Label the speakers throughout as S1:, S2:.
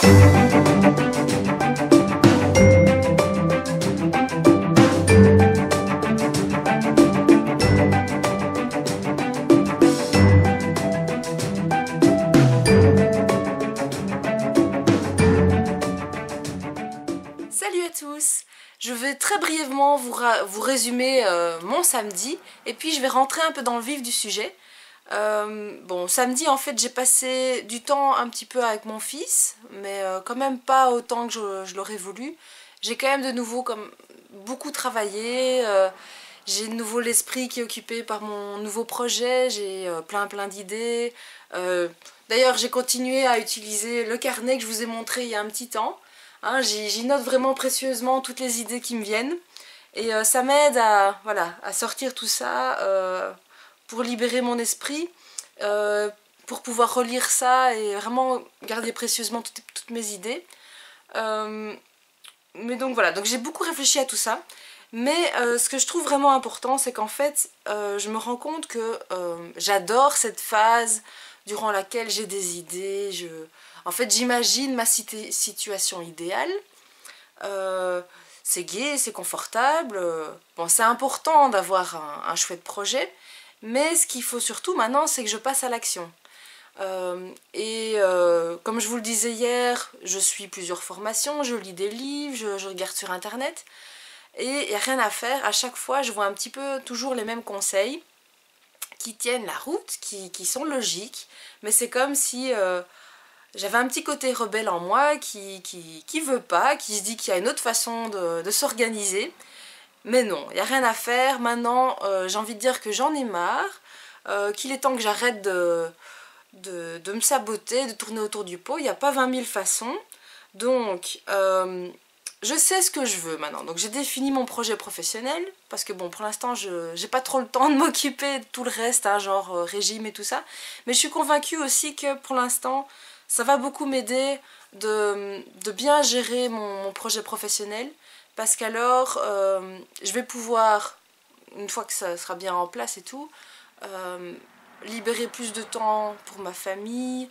S1: Salut à tous! Je vais très brièvement vous résumer mon samedi et puis je vais rentrer un peu dans le vif du sujet. Bon, samedi en fait j'ai passé du temps un petit peu avec mon fils, mais quand même pas autant que je l'aurais voulu. J'ai quand même de nouveau beaucoup travaillé, j'ai de nouveau l'esprit qui est occupé par mon nouveau projet, j'ai plein d'idées. D'ailleurs j'ai continué à utiliser le carnet que je vous ai montré il y a un petit temps. Hein, j'y note vraiment précieusement toutes les idées qui me viennent et ça m'aide à, voilà, à sortir tout ça pour libérer mon esprit, pour pouvoir relire ça et vraiment garder précieusement toutes mes idées. Mais donc voilà, donc j'ai beaucoup réfléchi à tout ça, mais ce que je trouve vraiment important, c'est qu'en fait je me rends compte que j'adore cette phase durant laquelle j'ai des idées, en fait j'imagine ma situation idéale, c'est gai, c'est confortable, bon c'est important d'avoir un chouette projet, mais ce qu'il faut surtout maintenant c'est que je passe à l'action. Comme je vous le disais hier, je suis plusieurs formations, je lis des livres, je regarde sur internet, et il n'y a rien à faire, à chaque fois je vois un petit peu toujours les mêmes conseils, qui tiennent la route, qui sont logiques, mais c'est comme si j'avais un petit côté rebelle en moi qui veut pas, qui se dit qu'il y a une autre façon de s'organiser. Mais non, il n'y a rien à faire. Maintenant, j'ai envie de dire que j'en ai marre, qu'il est temps que j'arrête de me saboter, de tourner autour du pot. Il n'y a pas 20 000 façons. Donc, je sais ce que je veux maintenant. Donc j'ai défini mon projet professionnel, parce que bon, pour l'instant, j'ai pas trop le temps de m'occuper de tout le reste, hein, genre régime et tout ça. Mais je suis convaincue aussi que pour l'instant, ça va beaucoup m'aider de bien gérer mon projet professionnel, parce qu'alors, je vais pouvoir, une fois que ça sera bien en place et tout, libérer plus de temps pour ma famille,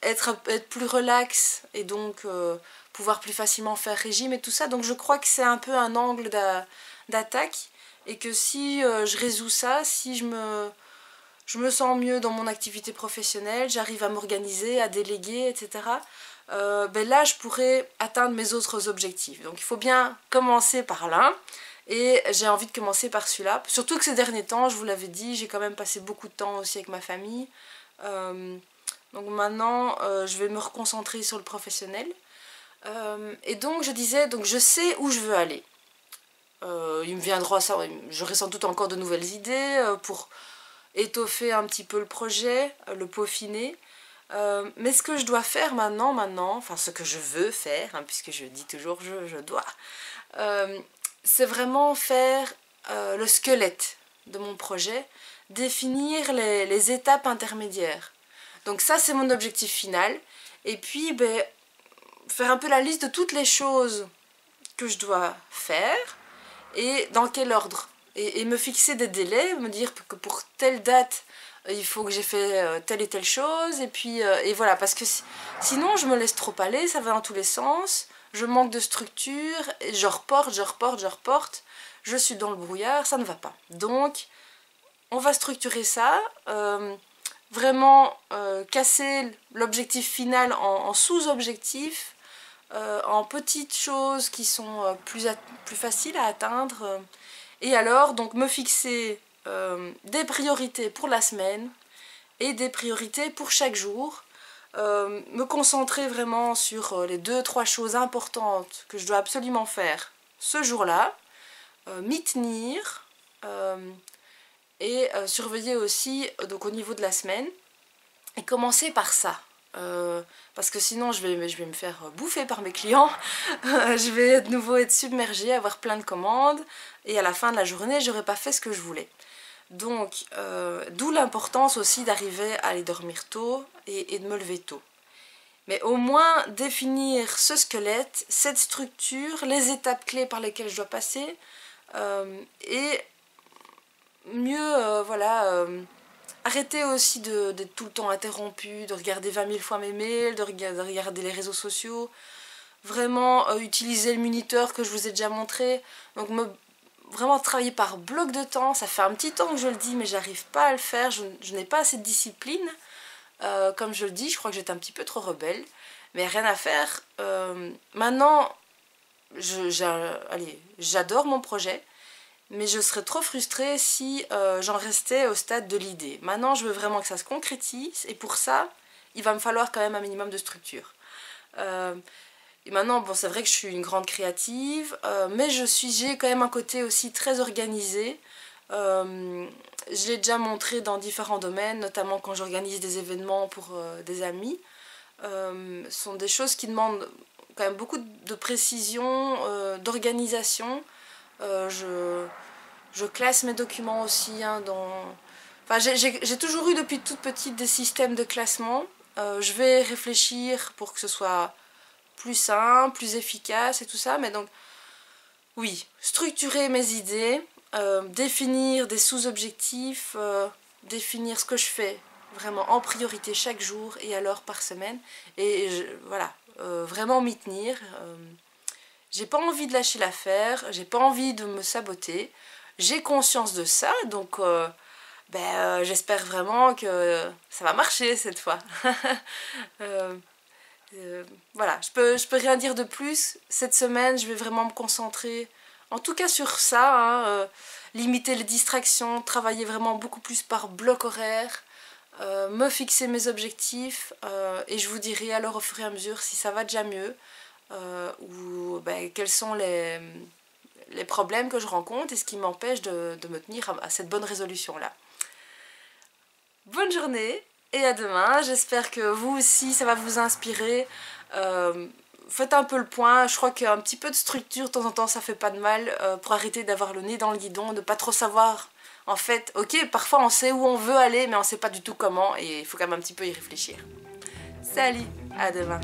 S1: être plus relax et donc pouvoir plus facilement faire régime et tout ça. Donc je crois que c'est un peu un angle d'attaque et que si je résous ça, si je me sens mieux dans mon activité professionnelle, j'arrive à m'organiser, à déléguer, etc. Ben là je pourrais atteindre mes autres objectifs. Donc il faut bien commencer par l'un. Et j'ai envie de commencer par celui-là. Surtout que ces derniers temps, je vous l'avais dit, j'ai quand même passé beaucoup de temps aussi avec ma famille. Donc maintenant, je vais me reconcentrer sur le professionnel. Et donc je disais, donc je sais où je veux aller. Il me viendra ça, j'aurai sans doute encore de nouvelles idées pour étoffer un petit peu le projet, le peaufiner. Mais ce que je dois faire maintenant, enfin ce que je veux faire, hein, puisque je dis toujours je dois, c'est vraiment faire le squelette de mon projet, définir les étapes intermédiaires. Donc ça c'est mon objectif final, et puis ben, faire un peu la liste de toutes les choses que je dois faire, et dans quel ordre. Et me fixer des délais, me dire que pour telle date, il faut que j'ai fait telle et telle chose, et puis et voilà, parce que sinon je me laisse trop aller, ça va dans tous les sens, je manque de structure, et je reporte, je suis dans le brouillard, ça ne va pas. Donc, on va structurer ça, vraiment casser l'objectif final en sous-objectifs, en petites choses qui sont plus faciles à atteindre, et alors donc me fixer des priorités pour la semaine et des priorités pour chaque jour, me concentrer vraiment sur les 2-3 choses importantes que je dois absolument faire ce jour-là, m'y tenir, et surveiller aussi donc au niveau de la semaine, et commencer par ça. Parce que sinon je vais me faire bouffer par mes clients, je vais de nouveau être submergée, avoir plein de commandes, et à la fin de la journée j'aurais pas fait ce que je voulais. Donc d'où l'importance aussi d'arriver à aller dormir tôt et de me lever tôt. Mais au moins définir ce squelette, cette structure, les étapes clés par lesquelles je dois passer, et mieux voilà, arrêter aussi d'être tout le temps interrompu, de regarder 20 000 fois mes mails, de regarder les réseaux sociaux. Vraiment utiliser le minuteur que je vous ai déjà montré. Donc vraiment travailler par bloc de temps. Ça fait un petit temps que je le dis, mais j'arrive pas à le faire. Je n'ai pas assez de discipline. Comme je le dis, je crois que j'étais un petit peu trop rebelle. Mais rien à faire. Maintenant, j'adore mon projet. Mais je serais trop frustrée si j'en restais au stade de l'idée. Maintenant, je veux vraiment que ça se concrétise. Et pour ça, il va me falloir quand même un minimum de structure. Et maintenant, bon, c'est vrai que je suis une grande créative. Mais j'ai quand même un côté aussi très organisé. Je l'ai déjà montré dans différents domaines. Notamment quand j'organise des événements pour des amis. Ce sont des choses qui demandent quand même beaucoup de précision, d'organisation. Je classe mes documents aussi Enfin, j'ai toujours eu depuis toute petite des systèmes de classement. Je vais réfléchir pour que ce soit plus simple, plus efficace et tout ça. Mais donc, oui, structurer mes idées, définir des sous-objectifs, définir ce que je fais vraiment en priorité chaque jour et alors par semaine. Et voilà, vraiment m'y tenir. J'ai pas envie de lâcher l'affaire, j'ai pas envie de me saboter. J'ai conscience de ça, donc j'espère vraiment que ça va marcher cette fois. Voilà, je peux rien dire de plus. Cette semaine, je vais vraiment me concentrer, en tout cas sur ça, limiter les distractions, travailler vraiment beaucoup plus par bloc horaire, me fixer mes objectifs, et je vous dirai alors au fur et à mesure si ça va déjà mieux. Ou quels sont les problèmes que je rencontre et ce qui m'empêche de me tenir à cette bonne résolution là. Bonne journée et à demain. J'espère que vous aussi ça va vous inspirer. Faites un peu le point. Je crois qu'un petit peu de structure de temps en temps ça fait pas de mal, pour arrêter d'avoir le nez dans le guidon, de pas trop savoir. En fait, ok, parfois on sait où on veut aller mais on sait pas du tout comment et il faut quand même un petit peu y réfléchir. Salut, à demain.